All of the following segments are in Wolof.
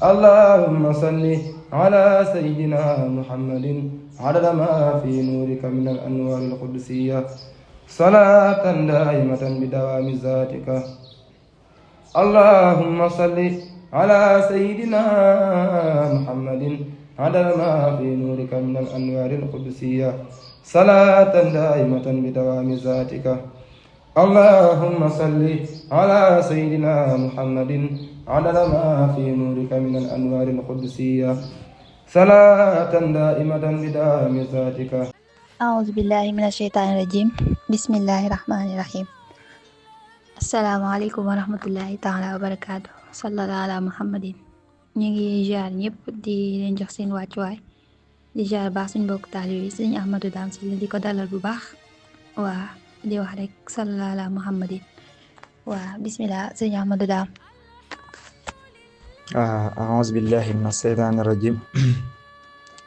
اللهم صل على سيدنا محمد عدد ما في نورك من الأنوار القدسية صلاة دائمة بدوام ذاتك. اللهم صل على سيدنا محمد عدد ما في نورك من الأنوار القدسية صلاة دائمة بدوام ذاتك. اللهم صل على سيدنا محمد عدد ما في نورك من الأنوار القدسية صلاة دائمة بدوام ذاتك. أعوذ بالله من الشيطان الرجيم. بسم الله الرحمن الرحيم. asalaamaaleykum wa rahmatullahi taala wa barakaatu. sallallahu ala muhammadin. ñu ngi jaar ñëpp di leen jox seen wàccuwaay di jaar baax suñ mbokk taalibe yi sëñ Ahmadou Dame Sylla di ko dalal bu baax waa di wax rek sallallahu ala muhammadin. waa bismillah sëñ Ahmadou Dame. أعوذ بالله من الشيطان الرجيم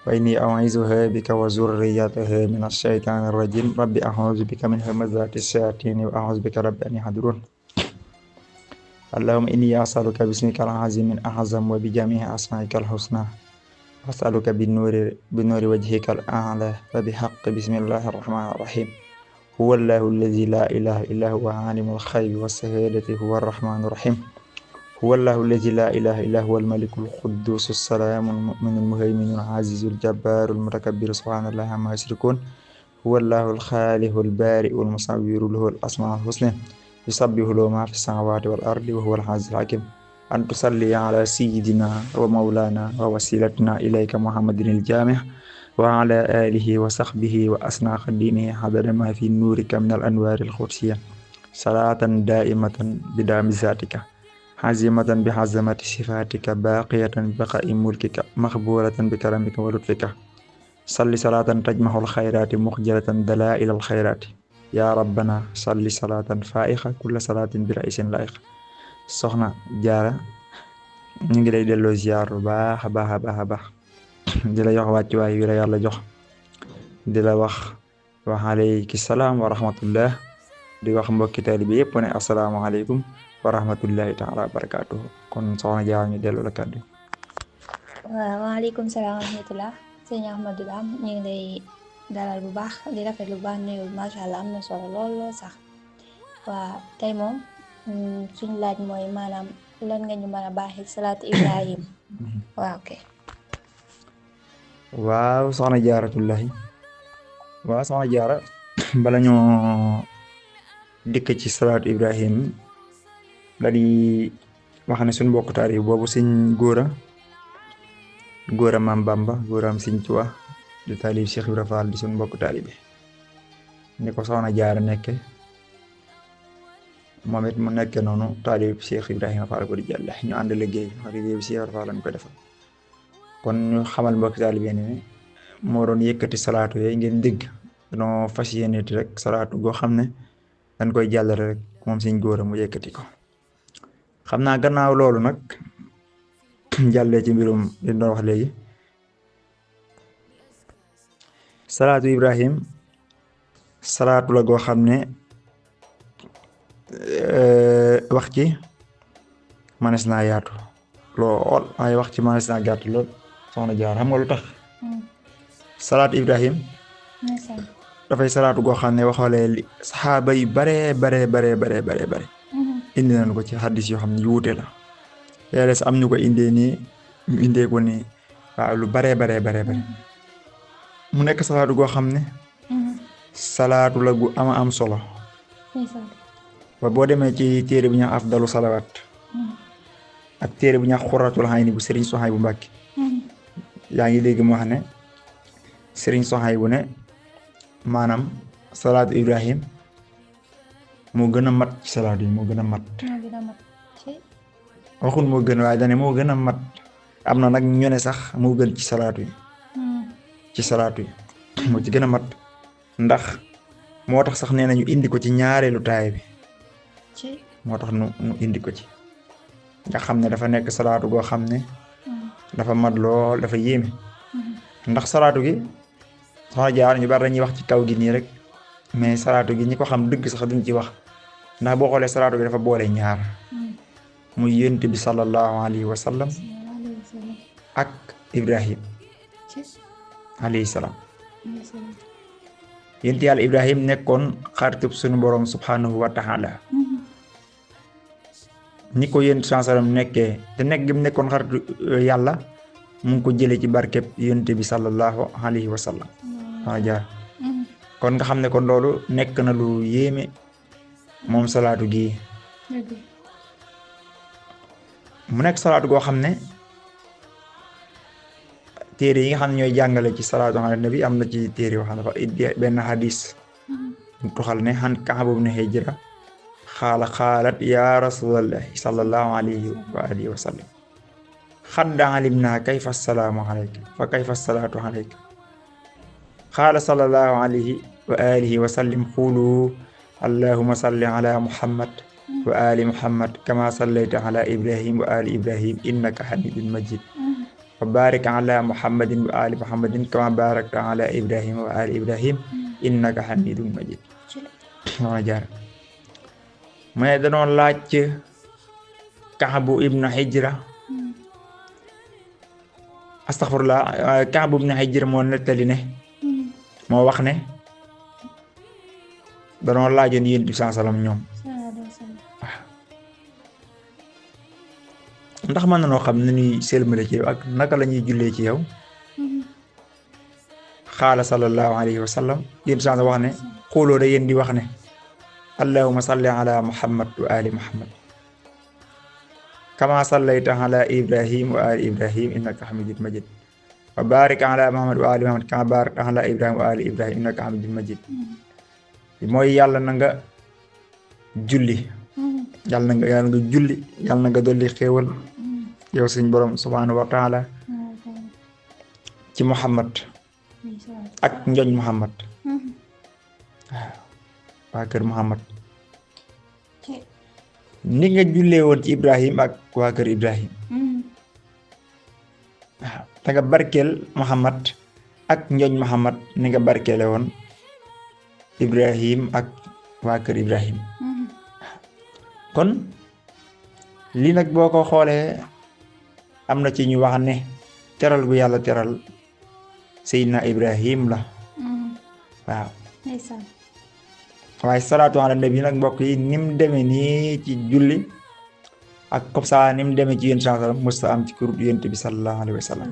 وإني أعوذها بك وذريتها من الشيطان الرجيم ربي أعوذ بك من همزات الشياطين وأعوذ بك رب أن يحضرون اللهم إني أسألك باسمك العظيم الأعظم وبجميع أسمائك الحسنى أسألك بنور وجهك الأعلى وبحق بسم الله الرحمن الرحيم هو الله الذي لا إله إلا هو عالم الغيب والشهادة هو الرحمن الرحيم هو الله الذي لا إله إلا هو الملك القدوس السلام المؤمن المهيمن العزيز الجبار المتكبر سبحان الله عما يشركون هو الله الخالق البارئ المصور له الأسماء الحسنى يسبح له ما في السماوات والأرض وهو العزيز الحكيم أن تصلي على سيدنا ومولانا ووسيلتنا إليك محمد الجامع وعلى آله وصحبه وأسنى خديمه عدد ما في نورك من الأنوار القدسية صلاة دائمة بدام ذاتك عزيمة بحزمة صفاتك باقية بقاء ملكك مخبولة بكرمك ولطفك صل صلاة تجمع الخيرات مخجلة دلائل الخيرات يا ربنا صل صلاة فائقة كل صلاة برئيس لائق. soxna Jaara ñu ngi lay delloo ziar bu baax a baax a baax a baax di la jox wàccuwaay wi la yàlla jox di la wax aleyki salaam wa rahmatullah di wax mbokki taalibe yépp ne asalaamaaleykum wa rahmatullahi taala wa barakaatuhu. kon soxna Jaara ñu delloo la kàddu. waaw waaleykum salaam wa rahmatullah sëñ Ahmadou Dame ñu ngi lay dalal bu baax di rafetlu bu baax nuyu macha allah am na solo lool sax. waa tey moom suñ laaj mooy maanaam lan nga ñu mën a baaxee salaatu Ibrahim. waaw ok. waaw soxna Jaaratullahi waaw soxna Jaara bala ñoo dikk ci salaatu Ibrahim da di wax ne suñ mbokk taarif boobu sëñ góora maam Bamba góoram sëñ Tuubaa di taalif Cheikh Ibra Fall di suñ mbokk taarif bi ni ko soxna Jaara nekke moom it mu nekke noonu taalib Cheikh Ibrahima Fall ko di jàlle ñu ànd liggéey bi Cheikh Ibra Fall lañ ko defal kon ñu xamal mbokk taalib yi ne moo doon yëkkati salaatu yooyu ngeen dégg dañoo fas yéene rek salaatu goo xam ne dañ koy jàllale rek moom sëñ góora mu yëkkati ko xam naa gannaaw loolu nag jàllee ci mbirum li doon wax léegi salaatu Ibrahim salaatu la goo xam ne wax ci manes naa yaatu lool waaye wax ci manes naa gàtt lool soxna Jaar xam nga lu tax salaatu Ibrahim dafay salaatu goo xam ne waxoolee li saxaaba yu bare indi nañu ko ci xaddis yoo xam ne yu wuute la léeg-léeg am ñu ko indee nii ñu indee ko nii waaw lu bare mu nekk salaatu goo xam ne salaatu la gu am solo ba boo demee ci téere bu ñu afdalu salawaat ak téere bu ñu xuratul hayni bu Serigne Souhaïbou Mbacké yaa ngi dégg mu wax ne Serigne Souhaïbou ne maanaam salaatu Ibrahim moo gën a mat ci salaatu yi moo gën a mat waxul moo gën waaye dane moo gën a mat am na nag ñu ne sax moo gën ci salaatu yi moo ci gën a mat ndax moo tax sax nee na ñu indi ko ci ñaareelu taay bi moo tax nu indi ko ci nga xam ne dafa nekk salaatu goo xam ne dafa mat lool dafa yéeme ndax salaatu gi soxna Jaar ñu bari dañuy wax ci kaw gi nii rek mais salaatu gi ñi ko xam dëgg sax duñ ci wax ndax boo xoolee salaatu gi dafa boole ñaar muy yonent bi sallallahu alayhi wa sallam ak Ibrahim alayhi salaam. yonent yàlla Ibrahim nekkoon xaritub sunu borom subhanahu wa taala ni ko yonent sallam nekkee te nekk gi mu nekkoon xaritu yàlla mu ngi ko jëlee ci barkeb yonent bi sallallahu alayhi wa sallam jaar kon nga xam ne kon loolu nekk na lu yéeme moom salaatu gi mu nekk salaatu goo xam ne téere yi nga xam ne ñooy jàngale ci salaatu ala nabi am na ci téere yoo xam ne dafa indi benn hadis mu tuxal ne xan Kaab ibn Hijra xaalat ya rasulallahi sallallahu alayhi wa alihi wa sallam xad alimna kayfa salaamu alayka fa kayfa salaatu alayka qaala sallallahu alayhi wa alihi wa sallam qulu allahumma salli ala muhammad wa ali muhammad kama sallayta ala ibrahim wa ali ibrahim innaka hamidun majid wa barik ala muhammadin wa ali muhammadin kama barakta ala ibrahim wa ali ibrahim innaka hamidun majid jaar mu ne danoon laaj Kaabu ibnu Hijra astaghfirullah Kaabu ibnu Hijra moo nettali ne moo wax ne danoon laajoon Yonent bi sallallahu alayhi wasallam ñoom ndax mën nanoo xam ne ñuy sëlmale ci yow ak naka la ñuy jullee ci yow xaala sallallahu alayhi wa sallam Yonent bi sallallahu wax ne xooloo da yéen di wax ne allahumma salli ala muhammad wa ali muhammad kama sallayta ala ibrahim wa ali ibrahim innaka hamidun majid wa barik ala muhammad wa ali muhammad kama barakta ala ibrahim wa ali ibrahim innaka hamidun majid mooy yàlla na nga julli yàlla na nga julli yàlla na nga dolli xéewal yow suñ borom subhanahu wa taala ci muhammad ak njoñ muhammad waa kër muhammad ni nga jullee woon ci ibrahim ak waa kër ibrahim waaw te nga barkeel muhammad ak njoñ muhammad ni nga barkeele woon ibrahim ak waa kër ibrahim kon lii nag boo ko xoolee am na ci ñu wax ne teral gu yàlla teral seydina ibrahim la waaw waaye salaatu ala nabi nag mbokk yi ni mu demee nii ci julli ak comme ça ni mu demee ci yonent sallam musta am ci kurut yonent bi sallallahu alayhi wa sallam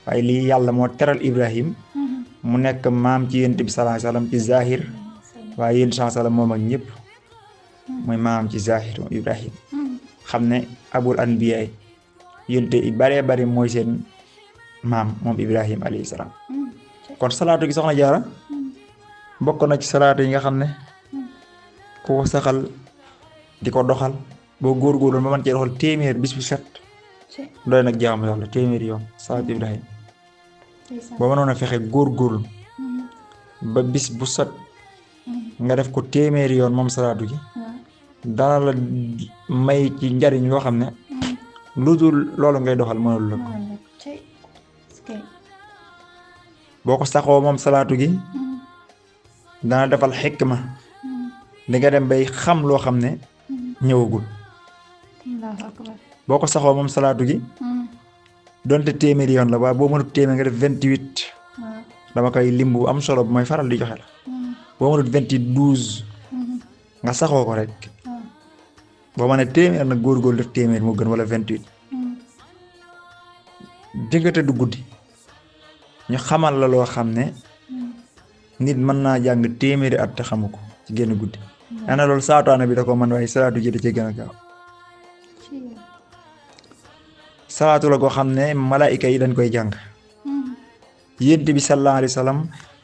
waaye lii yàlla moo teral ibrahim mu nekk maam ci yonent bi sallallahu alayhi wa sallam ci zahir waaye yonent sallam moom ak ñëpp mooy maam ci zahir moom ibrahim xam ne abul anbiya yonent yi baree bari mooy seen maam moom ibrahim alayhi salaam kon salaatu gi soxna jaara bokk na ci salaatu yi nga xam ne ku ko saxal di ko doxal boo góorgóorlu ba mën cee doxal téeméer bis bu set doy nag jaamu yàlla téeméeri yoon salaatu ibrahim boo mënoon a fexe góorgóorlu ba bis bu set nga def ko téeméeri yoon moom salaatu gi dana la may ci njariñ loo xam ne lu dul loolu ngay doxal mënul la ko boo ko saxoo moom salaatu gi dana defal xikma di nga dem bay xam loo xam ne ñëwagul boo ko saxoo moom salaatu gi donte téeméeri yoon la waaye boo mënut téeméer nga def 28 dama koy limbu am solo bu may faral di joxe la boo mënut 28 12 nga saxoo ko rek boo mënee téeméer nag góorgóorlu def téeméer moo gën wala 28 dinga tëdd guddi ñu xamal la loo xam ne nit mën naa jàng téeméeri at te xamu ko ci génn guddi ana loolu saataana bi da ko mën waaye salaatu ji da ci gën a gaaw salaatu la koo xam ne malaayika yi dañ koy jàng yonent bi sallallahu alayhi wa sallam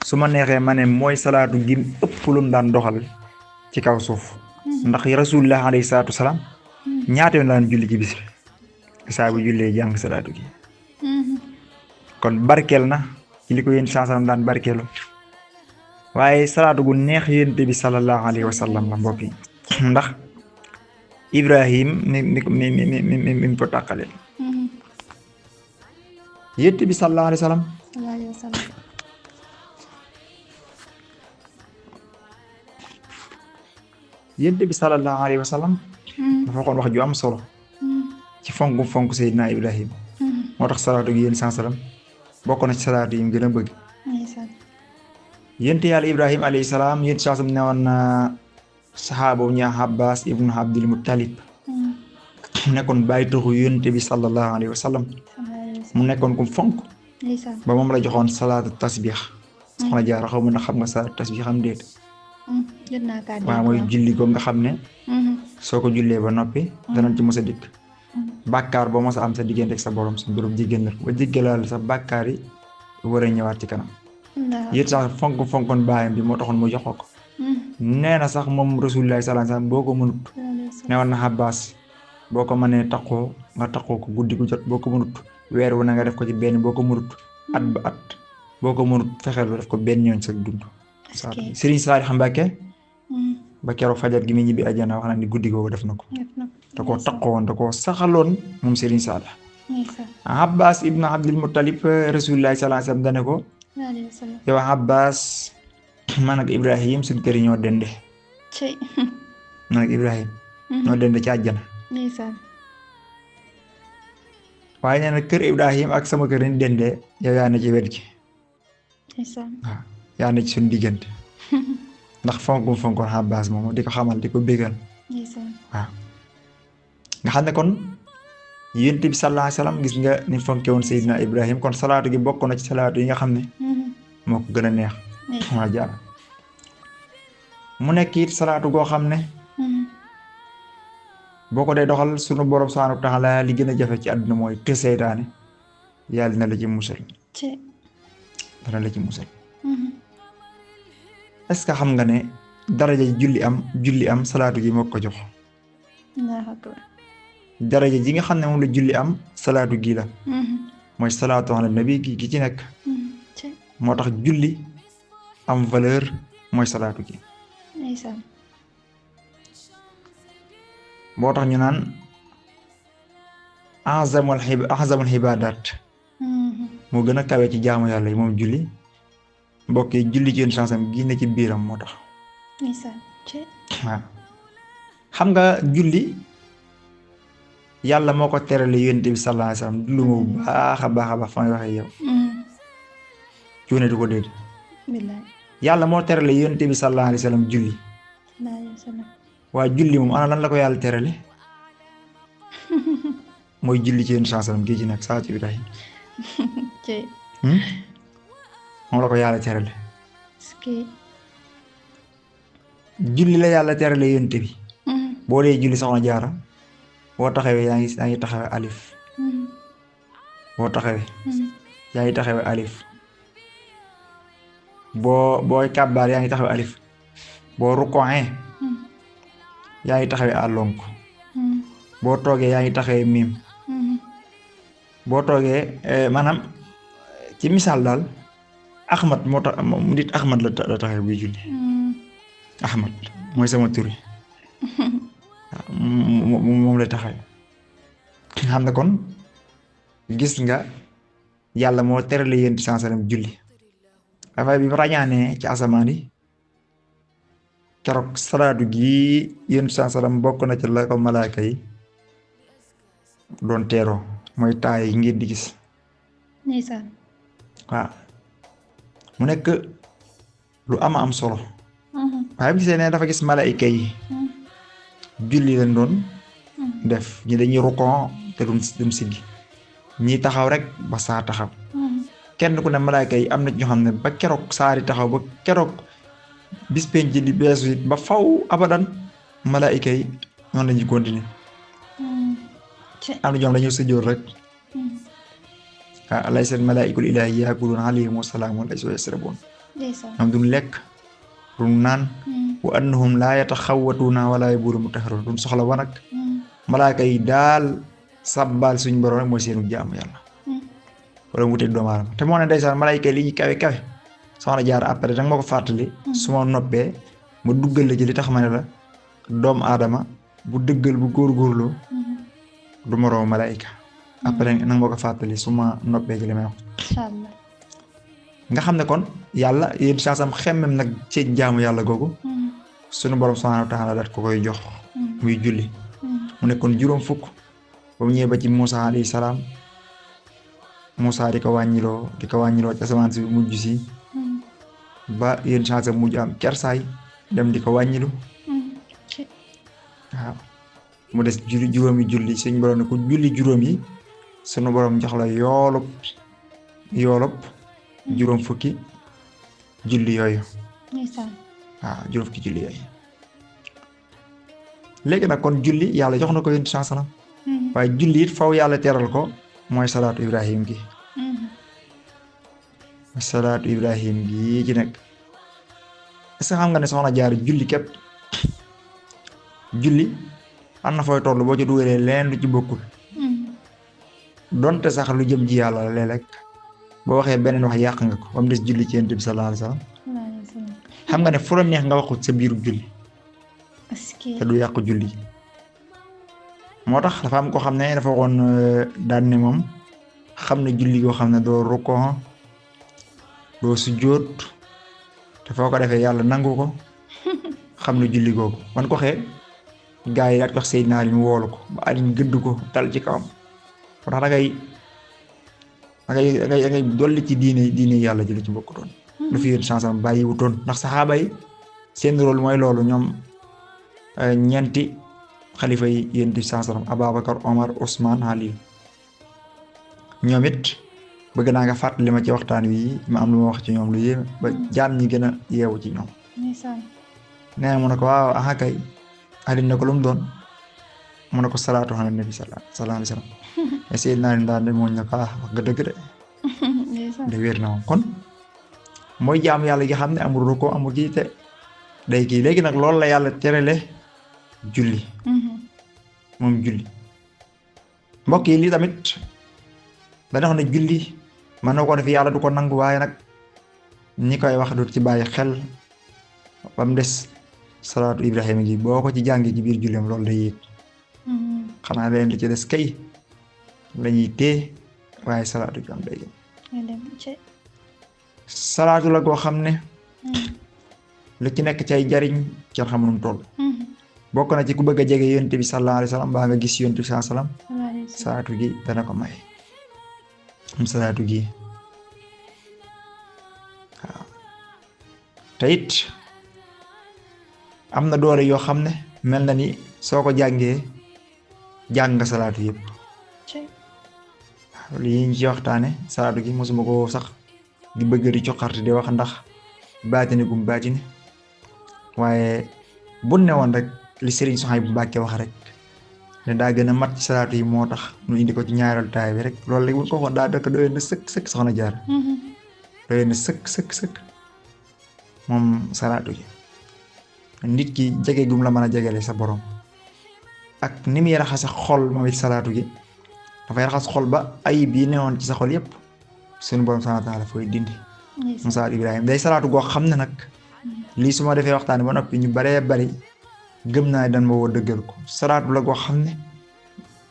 su ma neexee ma ne mooy salaatu gi ëpp lu mu daan doxal ci kaw suuf ndax rasulullah alayhi salaatu salaam ñaata yoon daan julli ci bis bi saa bu jullee jàng salaatu gi kon barkeel na ci li ko yonent sallam daan barkeelu waaye salaatu gu neex yonent bi sallallahu alayhi wa sallam la mbokk yi ndax ibrahim mi ko tàqale yonent bi sallallahu alayhi wa sallam yonent bi sallallahu alayhi wa sallam dafa waxoon wax ju am solo ci fonk Seydina Ibrahim moo tax salaatu gi yéen sallam bokk na ci salaatu yi mu gën a bëgg. yénte yàlla Ibrahim alayhi salaam yéen sallam newoon na saxaaba bu ñuy Abbas ibnu Abdul Muttalib nekkoon bàyyi taxu yonent bi sallallahu alayhi wa sallam mu nekkoon ku fonk ba moom la joxoon salaatu tasbix soxna Jaara xaw ma na xam nga salaatu tasbix am déet waaw mooy julli ko nga xam ne soo ko jullee ba noppi danañ ci mos a dikk bàkkaar boo mos a am sa diggante ak sa borom sa borom jéggal na ba jéggalaal sa bàkkaar yi war a ñëwaat ci kanam yéen sax fonkoon baayam bi moo taxoon mu jox ko nee na sax moom Rasulullah sallallahu alayhi wasallam boo ko mënut ne woon na Abbas boo ko mënee taqoo nga taqoo ko guddi gu jot boo ko mënut weer wu na nga def ko ci benn boo ko mënut at ba at boo ko mënut fexeel ba def ko benn yoon sa dund Serigne Saliou Mbacké ba keroog fajar gi mi ñibbi àjjana wax na ni guddi googu def na ko da koo taqoon da koo saxaloon moom Serigne Saliou Abbas ibnu Abdul Muttalib Rasulullah sallallahu alayhi wasallam dane ko yow Abbas man ak Ibrahim suñ kër yi ñoo dende man ak Ibrahim ñoo dende ci àjjana waaye nee na kër Ibrahim ak sama kër ni dende yow yaa ne ci wet gi waaw yaa ne ci suñ diggante ndax fonkoon Abbas moom di ko xamal di ko bégal waaw nga xam ne kon yonent bi sallallahu alayhi wasallam gis nga ni fonke woon Seydina Ibrahim kon salaatu gi bokk na ci salaatu yi nga xam ne moo ko gën a neex ma jaar mu nekk it salaatu goo xam ne boo ko dee doxal sunu borom subhanahu wa ta'ala li gën a jafe ci àdduna mooy te seytaane yàlla dina la ci musal dana la ci musal est-ce que xam nga ne daraja julli am salaatu gi moo ko jox daraja ji nga xam ne moom la julli am salaatu gi la mooy salaatu ala nabi gi ci nekk moo tax julli am valeur mooy salaatu gi moo tax ñu naan azamul xibaadaat moo gën a kawe ci jaamu yàlla yi moom julli mbokk yi julli ci yenn sansam gi ne ci biiram moo tax waaw xam nga julli yàlla moo ko terale yonent bi sallallahu alayhi wasallam lu mu baax a baax fa may waxee yow cuune du ko dégg yàlla moo terale yonent bi sallallahu alayhi wasallam julli waaye julli moom ana lan la ko yàlla terale mooy julli ci yenn sansam gi ci nekk saa ci Ibrahim moom la ko yàlla terale julli la yàlla terale yonent bi boo dee julli soxna Jaara boo taxawee yaa ngi taxawee alif boo taxawee yaa ngi taxawee alif booy kàbbaar yaa ngi taxawee alif boo rukkooxee yaa ngi taxawee àllonk boo toogee yaa ngi taxawee miim boo toogee maanaam ci misaal daal Ahmad moo tax nit Ahmad la taxawee buy julli Ahmad mooy sama turi moom lay taxawee xam ne kon gis nga yàlla moo terale yéen ci sansaram julli affaire bi mu ràññaanee ci asamaan yi keroog salaatu gi yéen sansaram bokk na ci la ko malaaka yi doon teeroo mooy taay yi ngeen di gis waaw mu nekk lu ama am solo waaye bu gisee ne dafa gis malaayika yi julli lañ doon def ñi dañuy rukkoo te duñ siggi ñi taxaw rek ba saa taxaw kenn ku ne malaayka yi am na ñoo xam ne ba keroog saari taxaw ba keroog bis penc di beesu it ba faw abadan malaayka yi noonu la ñuy continuer am na ñoo xam dañoo sëjoor rek waaw laysa malaa'ikul ilaahi yaakuluuna alayhimu salaam wa laysa yasrabuun ñoom duñ lekk duñ naan wa annahum laa yataxawwatuuna wala yabuuluuna mutahharuun duñ soxla wanag malaaka yi daal sabbal suñ borom rek mooy seenu jaamu yàlla wala mu wuteeg doomu aadama te moo ne ndeysaan malaayka yi li ñuy kawe kawe soxna jaar après danga ma ko fàttali su ma noppee ma duggal la ci li tax ma ne la doomu aadama bu dëggal bu góorgóorloo du moroom malaayka après nanga ma ko fàttali su ma noppee ci li may wax inshallah nga xam ne kon yàlla yéen saasam xemmem nag ci jaamu yàlla googu suñu borom subhanahu wa ta'ala daat ko koy jox muy julli mu nekkoon juróom fukk ba mu ñëwee ba ci Muusa alayhi salaam Moussa di ko wàññiloo ci asamaan si mujj si ba yéen chance mujj am kersaay dem di ko wàññilu waaw mu des juróomi julli suñ borom ne ku julli juróom yi sunu borom jox la yoolub juróom fukki julli yooyu waaw juróom fukki julli yooyu léegi nag kon julli yàlla jox na ko yéen chance la waaye julli it faw yàlla teral ko mooy salaatu Ibrahim gi salaatu Ibrahim gi ci nekk est-ce que xam nga ne soxna jaar julli képp julli am na fooy toll boo ci dugalee leen lu ci bokkul donte sax lu jëm ji yàlla la léeg-léeg boo waxee beneen wax yàq nga ko ba mu des julli ci Yonent bi sallallahu alayhi wa sallam xam nga ne fu la neex nga waxut sa biiru julli te du yàq julli moo tax dafa am ko xam ne dafa waxoon daan ne moom xam ne julli goo xam ne doo rukkoo doo sujjóot te foo ko defee yàlla nangu ko xam ne julli googu man ko xee gaa yi daat ko wax Seydina Ali mu woolu ko ba Ali gëdd ko dal ci kawam moo tax da ngay dolli ci diine yàlla ji lu ci bokk doon lu fi yéen chance am bàyyi wutoon ndax saxaaba yi seen rôle mooy loolu ñoom ñeenti xalifa yi yéen di chance am Ababacar Omar Ousmane Ali ñoom it bëgg naa nga fàttali ma ci waxtaan wi ma am lu ma wax ci ñoom lu yéeme ba jaam ñi gën a yeewu ci ñoom nee na mu ne ko waaw aha kay Ali ne ko lu mu doon mu ne ko salaatu ala nabi sallallahu alayhi wa sallam essayé naa leen daal de moo ñu ko wax nga dëgg de wér na moom kon mooy jaam yàlla gi xam ne amul ruko amul kii te day kii léegi nag loolu la yàlla terale julli moom julli mbokk yi lii tamit dana wax ne julli mën na ko def yàlla du ko nangu waaye nag ñi koy wax du ci bàyyi xel ba mu des salaatu Ibrahima gi boo ko ci jàngee ci biir julleem loolu day yéeg xanaa leen li ci des kay lañuy téye waaye salaatu gi am day yéeg salaatu la koo xam ne lu ci nekk cay jariñ kenn xamul nu mu toll bokk na ci ku bëgg a jege Yonent bi sallallahu alayhi wa sallam baa nga gis Yonent bi sallallahu alayhi wa sallam salaatu gi dana ko may salaatu gi waaw te it am na doole yoo xam ne mel na ni soo ko jàngee jàng nga salaatu yëpp waaw li ñu ci waxtaane salaatu gi mosuma ko sax di bëgg di coxarte di wax ndax baatine gum baatine waaye bu ne woon rek li Serigne Souhaïbou Mbacké wax rek ne daa gën a mat ci salaatu yi moo tax nu indi ko ci ñaareelu taay bi rek loolu la bu ko waxoon daa dëkk doy na sëkk soxna jaar doy na sëkk moom salaatu gi nit ki jege gum la mën a jegele sa borom ak ni muy raxase xol moom it salaatu gi dafay raxas xol ba ayib yi newoon ci sa xol yépp suñu borom subhaanahu wa taala fooy dindi Moussa Ibrahima day salaatu goo xam ne nag lii su ma defee waxtaan ba noppi ñu baree bari gëm naa ne dan ma woo dëggal ko salaatu la goo xam ne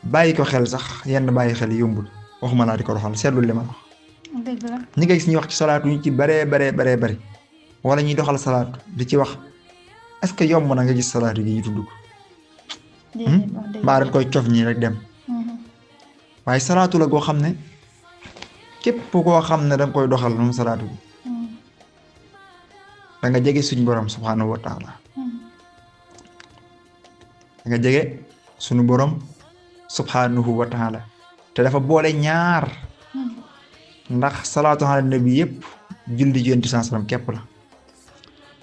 bàyyi ko xel sax yenn bàyyi xel yombul waxuma laa di ko doxal seetlu li ma wax ñi nga gis ñuy wax ci salaatu ñu ci baree bari wala ñuy doxal salaatu di ci wax est-ce que yomb na nga gis salaatu gi ñu tudd ko mbaa dañ koy cof ñii rek dem waaye salaatu la goo xam ne képp koo xam ne danga koy doxal moom salaatu gi da nga jege suñu borom subhaanahu wa taala da nga jege suñu borom subhaanahu wa taala te dafa boole ñaar ndax salaatu ala nabi yëpp julli ci Yonent bi sallam képp la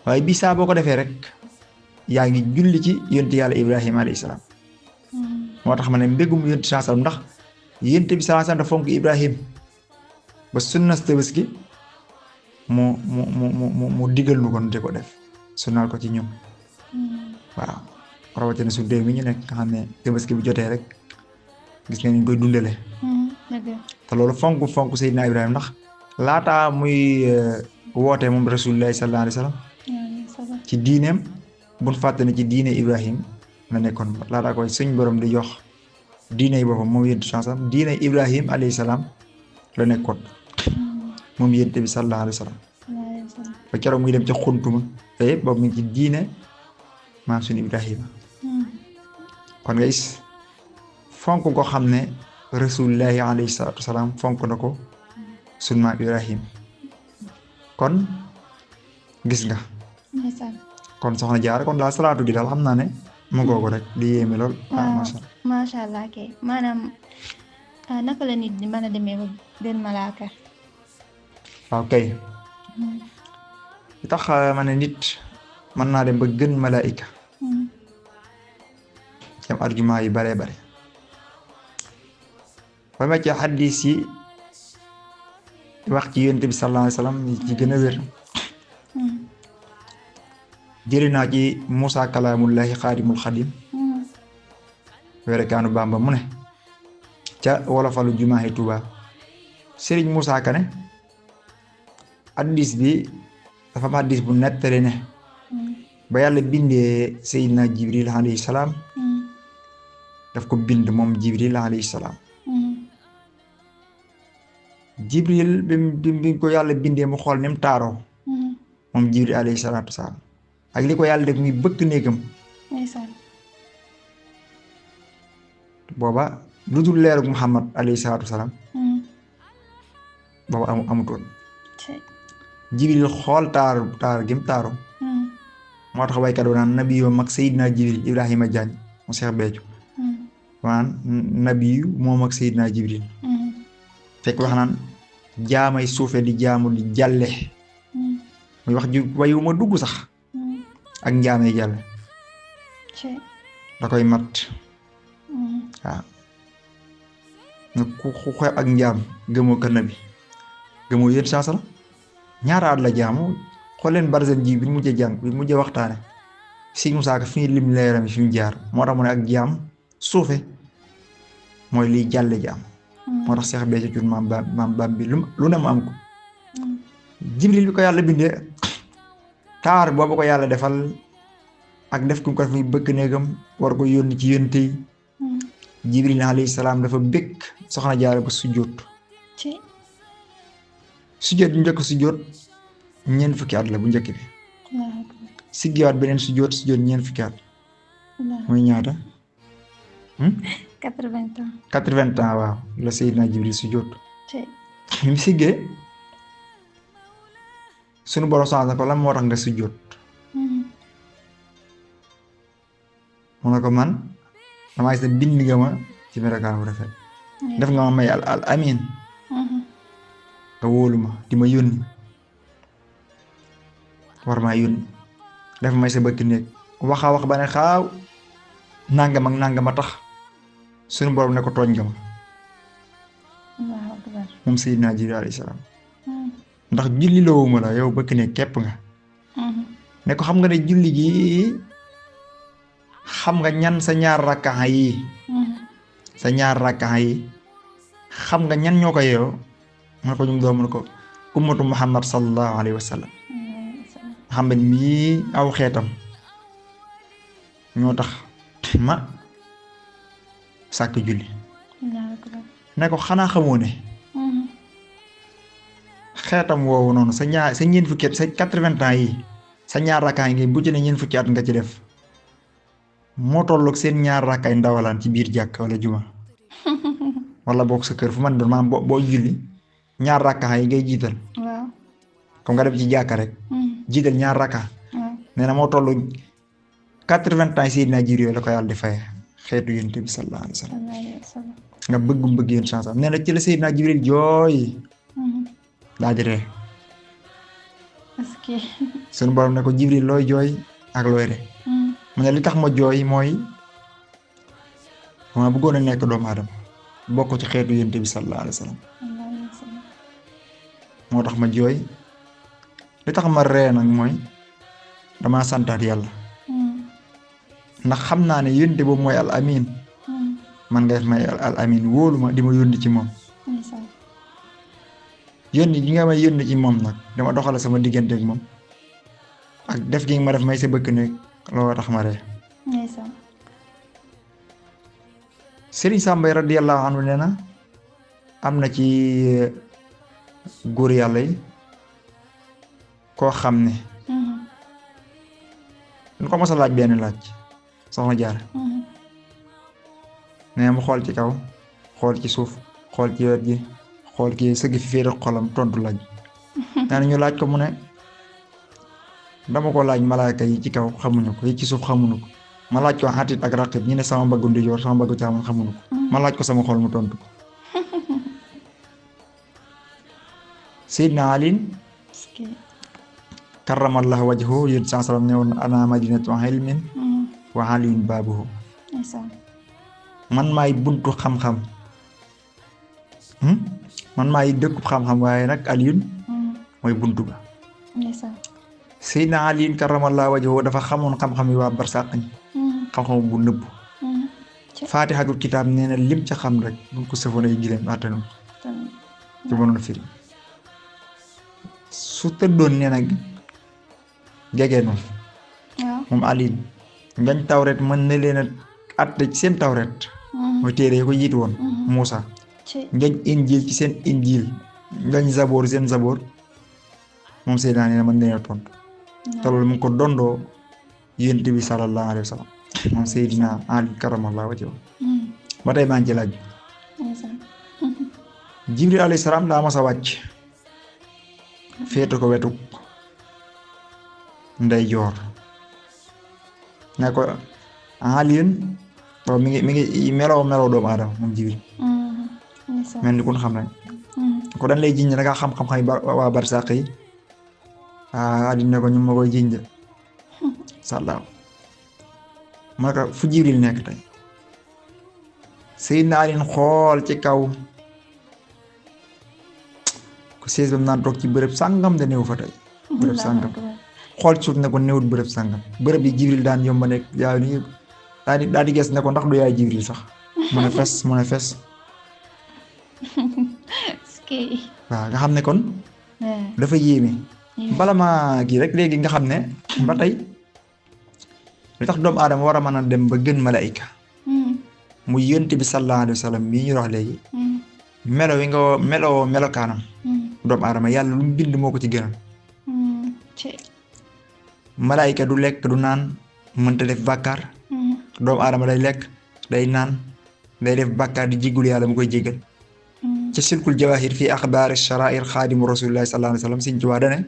waaye bii saa boo ko defee rek yaa ngi julli ci Yonent yàlla Ibrahima alayhi salaam moo tax ma ne mbégum Yonent bi sallam ndax Yonent bi sallam dafa fonk Ibrahim ba sunnas Tabaski mu digal nu ko nu di ko def sunnaal ko ci ñoom waaw rawatina su déew mi ñu nekk nga xam ne Tabaski bu jotee rek gis nga ni ñu koy dundale te loolu fonk Seydina Ibrahima ndax laataa muy woote moom Rasulullahi sallallahu alayhi wa sallam ci diineem buñ fàtte ne ci diine Ibrahim la nekkoon laataa koy suñ borom di jox diine yi boppam moom Yonent bi sallam diine Ibrahim alayhi salaam la nekkoon moom Yonent bi sallallahu alayhi wa sallam ba keroog muy dem ca xuntuma te yëpp boobu mu ngi ci diine maam suñu Ibrahima kon nga gis fonk ko xam ne Rasulullahi alayhi salaatu wasalaam fonk na ko sunu maam Ibrahim kon gis nga ndeysaan kon soxna Jaara kon daal salaatu gi daal xam naa ne mu googu rek di yéeme lool macha allah kay maanaam naka la nit di mën a demee ba gën malaaka waaw kay li tax ma ne nit mën naa dem ba gën malaayika am argument yu bare bare ba ma ci xadis yi wax ci yonent bi sallallahu alayhi wa sallam ci gën a wér jëli naa ci Moussa kalaamullahi xaadimul xadim werekaanu Bamba mu ne ca wolofalu jumaahi Tuuba Serigne Moussa Ka ne hadiis bi dafa am hadiis bu nettali ne ba yàlla bindee Seydina Jibril alayhi salaam daf ko bind moom Jibril alayhi salaam Jibril bi ko yàlla bindee mu xool ni mu taaroo moom Jibril alayhi salaatu salaam ak li ko yàlla def muy bëkk néegam booba lu dul leerug Muhammad alayhi salaatu salaam booba amutoon Jibril xool taar gim taaro moo tax waykat naan nabiyu mag Seydina Jibril Ibrahima Diagne mu Seex Béthio waan nabiyu moom ak Seydina Jibril fekk wax naan jaamay suufe di jaamu di jàlle muy wax ju wayu ma dugg sax ak njaamay jàlle da koy mat waaw nga ku xew ak njaam gëmoo ko nabi gëmoo yéen saa sala ñaata at la jaamu xool leen Barzan ji bi mujjee jàng bi mujjee waxtaane si Musaa Ka fi ñu lim leeram yi fi mu jaar moo tax mu ne ak jaam suufe mooy liy jàlle jaam moo tax Seex Béthio Thioune maam baam bi lu ne mu am ko Jibril bi ko yàlla bindee taar boobu ko yàlla defal ak def ku ko fi bëgg néegam war ko yónni ci yónte yi Jibril alayhi salaam dafa bëgg soxna Jaara ba sujjóot bu njëkk sujjóot ñeent fukki at la bu njëkk bi siggiwaat beneen sujjóot ñeent fukki at muy ñaata 80 ans 80 ans waaw la Seydina Jibril sujjóot bi mu siggee sunu borom changé ko lan moo tax nga sujjóot mu ne ko man damaa gis ne bind nga ma ci melokaan bu rafet def nga ma may al amin nga wóolu ma di ma yónni war maa yónni def may sa bëkk néeg waxa wax ba ne xaaw nangam ak nangam a tax sunu borom ne ko tooñ nga ma moom Seydina Jibril alayhi salaam ndax julli loowuma la yow bëkk néeg képp nga ne ko xam nga ne julli gi xam nga ñan sa ñaar rakkaa yi xam nga ñan ñoo ko yeewoo mu ne ko ñum doom mu ne ko ummatu Muhammad sallallahu alayhi wa sallam xam ne mii aw xeetam ñoo tax ma sàkk julli ne ko xanaa xamoo ne xeetam woowu noonu sa ñeent fukki at sa 80 ans yi sa ñaar rakkaay ngay bu ci ne ñeent fukki at nga ci def moo tolloog seen ñaar rakkaay ndawalaan ci biir jàkk wala juma wala boog sa kër fu man doon maanaam boo julli ñaar rakkaay yi ngay jiital comme nga def ci jàkka rek jiital ñaar rakkaay nee na moo tolloog 80 ans yi Seydina Jibril la ko yàlla di faye xeetu Yonent bi sallallahu alayhi wa sallam nga bëgg yéen chance nee na ci la Seydina Jibril jooy daa di ree sunu borom ne ko Jibril looy jooy ak looy ree mu ne li tax ma jooy mooy ma bëggoon a nekk doomu aadama bokk ci xeetu Yonent bi sallallahu alayhi wa sallam moo tax ma jooy li tax ma ree nag mooy damaa santaat yàlla ndax xam naa ne Yonent boobu mooy al amin man nga def may al amin wóolu ma di ma yónni ci moom yónni gi nga may yónni ci moom nag dama doxale sama diggante ak moom ak def gi nga ma def may sa bëkk nekk looloo tax ma ree Sëriñ Sàmbay radiyallahu anhu nee na am na ci góor yàlla yi koo xam ne lu ko mos a laaj benn laaj soxna Jaara nee mu xool ci kaw xool ci suuf xool ci wet gi xool kii sëgg fi féete xolam tontu laaj nee na ñu laaj ko mu ne dama ko laaj malaaka yi ci kaw xamuñu ko yi ci suuf xamuñu ko ma laaj ko xatit ak raqib ñu ne sama mbaggu ndijoor sama mbaggu càmmoñ xamuñu ko ma laaj ko sama xol mu tontu ko Seydina Ali karramallahu wajhahu yéen saa salaam ne woon ana madinatu ilmin wa aliyun baabuhu man maay buntu xam-xam man maay dëkku xam-xam waaye nag Aliyun mooy buntu ba Seydina Ali karramallahu wajhahu dafa xamoon xam-xam yi waa barsàq ñi xam-xam bu nëbb faatixatul kitaab nee na lim ca xam rek bu ko sëfoon ay gileem attanu ci mënoon firi su tëddoon nee na gegee noonu moom Ali ngañ tawret mën na leen a atte ci seen tawret mooy téere yi ko jiitu woon Muusa ngañ injil ci seen injil ngañ zaboor seen zaboor moom Seydina nee na mën na leen a tontu te loolu mu ngi ko dondoo yonent bi sallallahu alayhi wa sallam moom Seydina Ali karamallahu wajhahu ba tey maa ngi ci laaj Jibril alayhi salaam daa mas a wàcc féete ko wetu ndeyjoor ne ko Aliyun waaw mi ngi meloo doomu aadama moom Jibril mel ni kun xam ne ko dañ lay jiñ da nga xam-xam yi waa barsàq yi Ali ne ko ñu ma koy jiñ sàllaaw ma ne ko fu Jibril nekk tey Seydina Ali xool ci kaw ko sées bam naan toog ci bërëb sàngam da néew fa tey bërëb sàngam xool suuf ne ko néewut bërëb sàngam bërëb yi Jibril daan yomba nekk yaay ni daal di ges ne ko ndax du yaay Jibril sax mu ne fes waaw nga xam ne kon dafa yéeme bala maa kii rek léegi nga xam ne ba tey li tax doomu aadama war a mën a dem ba gën malaayika mu yonent bi sallallahu alayhi wa sallam bii ñu wax léegi melo wi nga melokaanam doomu aadama yàlla lu mu bind moo ko ci gënal malaayika du lekk du naan mënta def bàkkaar doomu aadama day lekk day naan day def bàkkaar di jéggalu yàlla mu koy jéggal ci silkul jawahir fii axbaari sharair xaadimu rasulillahi sallallahu alayhi wa sallam Sëñ Tuubaa dane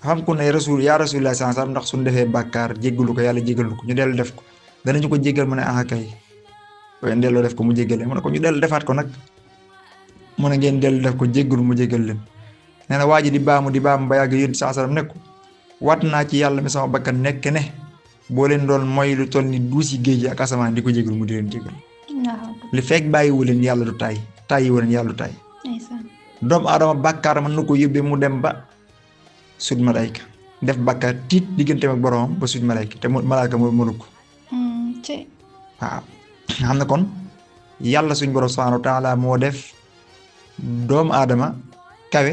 xam ku ne yaa rasulillahi sallallahu alayhi wa sallam ndax suñu defee bàkkaar jéggalu ko yàlla jéggalu ko ñu dellu def ko danañu ko jéggal mu ne kay waaye delloo def ko mu jéggale mu ne ko ñu dellu defaat ko nag mu ne ngeen dellu def ko jéggalu mu jéggal leen nee na waa ji di baamu ba yàgg yéen saa sallam ne ko wat naa ci yàlla mi sama bakkan nekk ne boo leen doon mooy lu toll ni duusi géej gi ak asamaan di ko jéggalu mu di leen jéggal li fekk bàyyiwu leen yàlla du tàyyiwu leen yàlla du tàyyi doomu aadama bàkkaar mën na ko yóbbee mu dem ba sut malayka def bàkkaar tiit digganteem ak boromam ba sut malayka te malaaka moo mënu ko waaw nga xam ne kon yàlla suñ borom subhanahu wa taala moo def doomu aadama kawe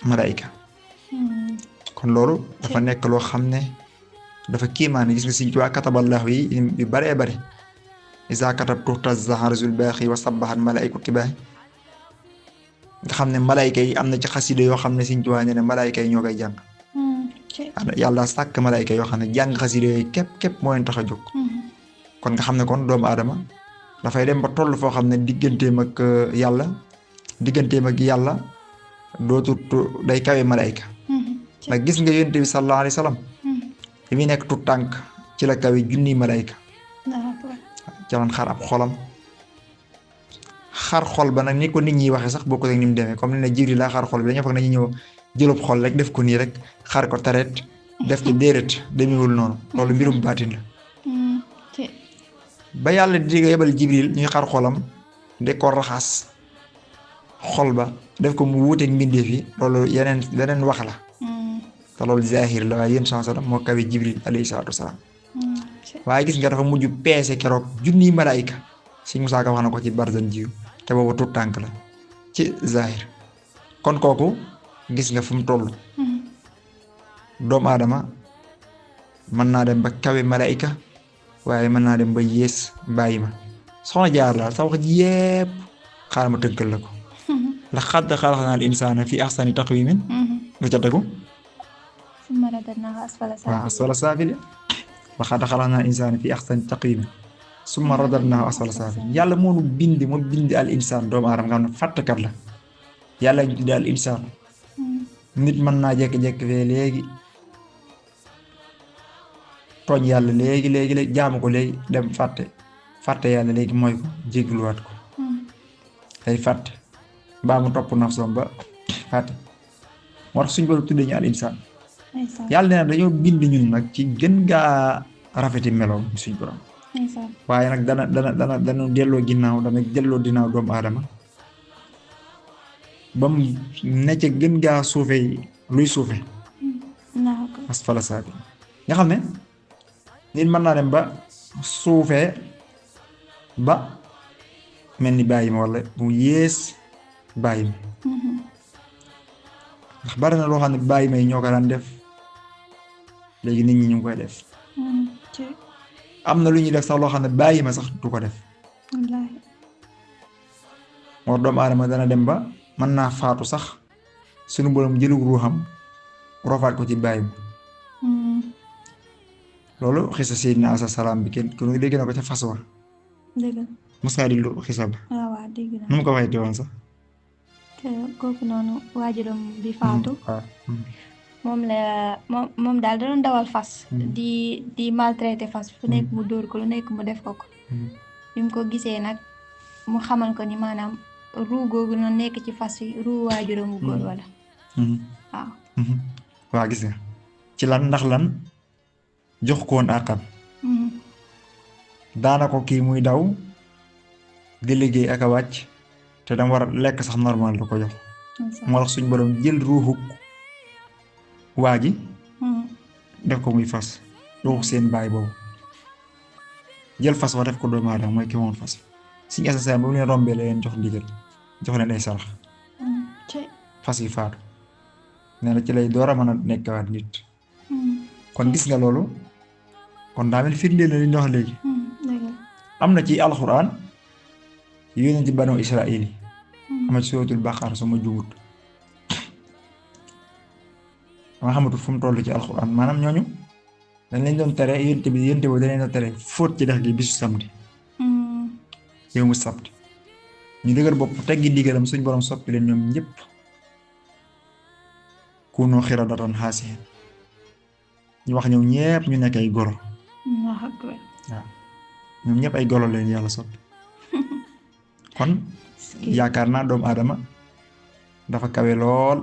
malayka kon loolu dafa nekk loo xam ne dafa kiimaane gis nga Sëñ Tuubaa kataballahu yi yu baree bari isa katabtu tazzaha rasul baaxi wa sabbahat malaayku tibaahi nga xam ne malayka yi am na ci xasida yoo xam ne Sëñ Tuubaa ne malayka yi ñoo koy jàng yàlla sàkk malayka yoo xam ne jàng xasida yooyu képp moo leen tax a jóg kon nga xam ne kon doomu aadama dafay dem ba toll foo xam ne digganteem ak yàlla dootut day kawe malayka ndax gis nga yonent bi sallallahu alayhi wa sallam li muy nekk tut tànk ci la kawe junniy malayka jaman xar ab xolam xar xol ba nag ni ko nit ñi waxee sax boo ko teg ni mu demee comme ni ne Jibril laa xar xol bi dañoo foog nañu ñëw jëlub xol rek def ko nii rek xar ko tareet def ci déeret demewul noonu loolu mbirum baatin la ba yàlla di yebal Jibril ñuy xar xolam de ko raxas xol ba def ko mu wuuteeg mbindeef yi loolu yeneen wax la te loolu zahir la waaye yéen sallam moo kawe Jibril alayhi salaatu wasalaam waaye gis nga dafa mujj peese keroog junniy malaayika Sëñ Musaa Ka wax na ko ci barzan jiw te boobu tuut tànk la ci zahir kon kooku gis nga fu mu toll doomu aadama mën naa dem ba kawe malaayika waaye mën naa dem ba yées bàyyi ma soxna jaar daal sa wax ji yépp xaaral ma tënkal la ko laqad xalaqnaa al insaana fi ahsani taqwiimin lu ca tegu summa radadnaahu asfala waaw asfala saafiliin laqad xalaqnaa al insaana fi ahsani taqwiimin summa radadnaahu asfala saafiliin yàlla moo nu bind al insaan doomu aadama nga xam ne fàttkat la yàlla ñu tuddee al insaan nit mën naa jékki-jékki fee léegi tooñ yàlla léegi jaamu ko léegi dem fàtte yàlla léegi mooy ko jégluwaat ko day fàtte mbaa mu topp nafsoom ba fàtte moo tax suñu borom tuddee ñu al insaan yàlla nee na dañoo bind ñun nag ci gën gaa rafeti meloom suñu borom waaye nag dana delloo ginnaaw doomu aadama ba mu necc gën gaa suufe luy suufe asfala saafi nga xam ne nit mën naa dem ba suufee ba mel ni bàyyi ma wala mu yées bàyyi ma ndax bari na loo xam ne bàyyi may ñoo ko daan def léegi nit ñi ñu ngi koy def am na lu ñuy def sax loo xam ne bàyyi ma sax du ko def moo doomu aadama dana dem ba mën naa faatu sax suñu borom jëlu ruuxam rofaat ko ci bàyyi ma loolu xisa Seydina Asa salaam bi kenn ku dégg na ko ca fas wa mos ngaa déglu xisa ba waaw dégg naa nu mu ko waxee woon sax kooku noonu waajuram bi faatu moom daal da doon dawal fas di maltraité fas fu nekk mu dóor ko lu nekk mu def ko bi mu ko gisee nag mu xamal ko ni maanaam ruu googu noonu nekk ci fas yi ruu waajuram bu góor wala waaw gis nga ci lan ndax lan jox ko woon àqam daana ko kii muy daw di liggéey ak a wàcc te dama war a lekk sax normal du ko jox moo tax suñ borom jël ruuxu waa ji def ko muy fas ruuxu seen baay boobu jël fas wa def ko doomu aadama mooy ki moom fas suñu assassin ba mu leen rombee la leen jox ndigal jox leen ay sarax fas yi faatu nee na ci lay door a mën a nekkawaat nit kon gis nga loolu kon daa mel firndeel na li ñu wax léegi am na ci alxuraan yónent ci banu Israël yi am na ci suratul Baqara sama jugut dama xamatul fu mu toll ci alxuraan maanaam ñooñu dañ leen doon tere yónent bi dañ leen doon tere fóot ci dex gi bisu samedi yow mu sabt ñu dëgër bopp teggi ndigalam suñ borom soppi leen ñoom ñëpp kunu xiradatan xaasiin ñu wax ñoom ñëpp ñu nekk ay golo waaw ñoom ñëpp ay golo leen yàlla soppi kon yaakaar naa doomu aadama dafa kawe lool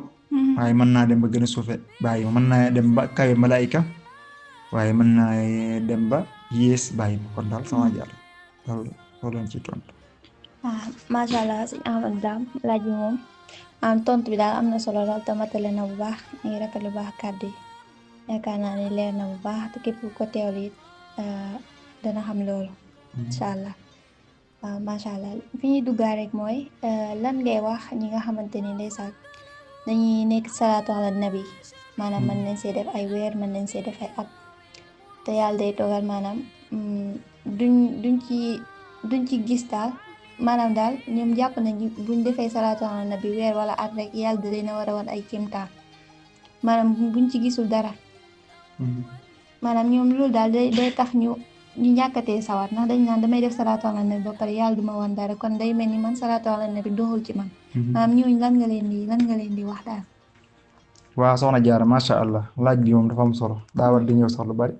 waaye mën naa dem ba gën a suufe bàyyi ma mën naa dem ba kawe malaayika waaye mën naa dem ba yées bàyyi ma kon daal sama jàll loolu lañ ci tontu. macha allah sëñ Ahmadou Dame laaj bi moom tontu bi daal am na solo lool te matale na bu baax ñu ngi rafetlu bu baax kàddu yi yaakaar naa ne leer na bu baax te képp ko teewlu it dana xam loolu incha allah waaw macha allah fi ñuy duggaa rek mooy lan ngay wax ñi nga xamante ni ndeysaan dañuy nekk salaatu ala nabi maanaam mën nañ see def ay weer mën nañ see def ay at te yàlla day toogal maanaam duñ ci gis daal maanaam daal ñoom jàpp nañ buñ defee salaatu ala nabi weer wala at rek yàlla da leen a war a wan ay kéemtaan maanaam buñ ci gisul dara maanaam ñoom loolu daal day tax ñu ñàkkatee sawar ndax dañ naan damay def salaatu ala nabi ba pare yàlla duma wan dara kon day mel ni man salaatu ala nabi doxul ci man maanaam ñooñu lan nga leen di wax daal. waaw soxna Jaara macha allah laaj bi moom dafa am solo daa war di ñëw sax lu bari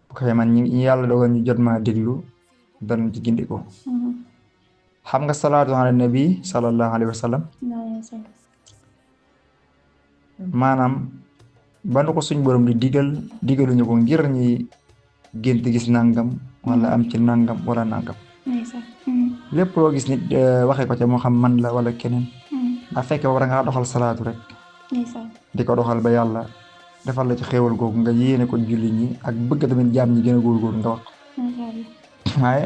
bu ko man ñi yàlla dogal ñu jot maa déglu danañ ci gindikoo xam nga salaatu ala nabi sallallahu alayhi wa sallam maanaam ba nu ko suñ borom di digaluñu ko ngir ñi gént gis nangam wala am ci nangam wala nangam lépp loo gis nit waxee ko ca moo xam man la wala keneen daa fekk war ngaa doxal salaatu rek di ko doxal ba yàlla defal la ci xéewal googu nga yéene ko julli ñi ak bëgg tamit jaam ñi gën a góorgóorlu nga wax waaye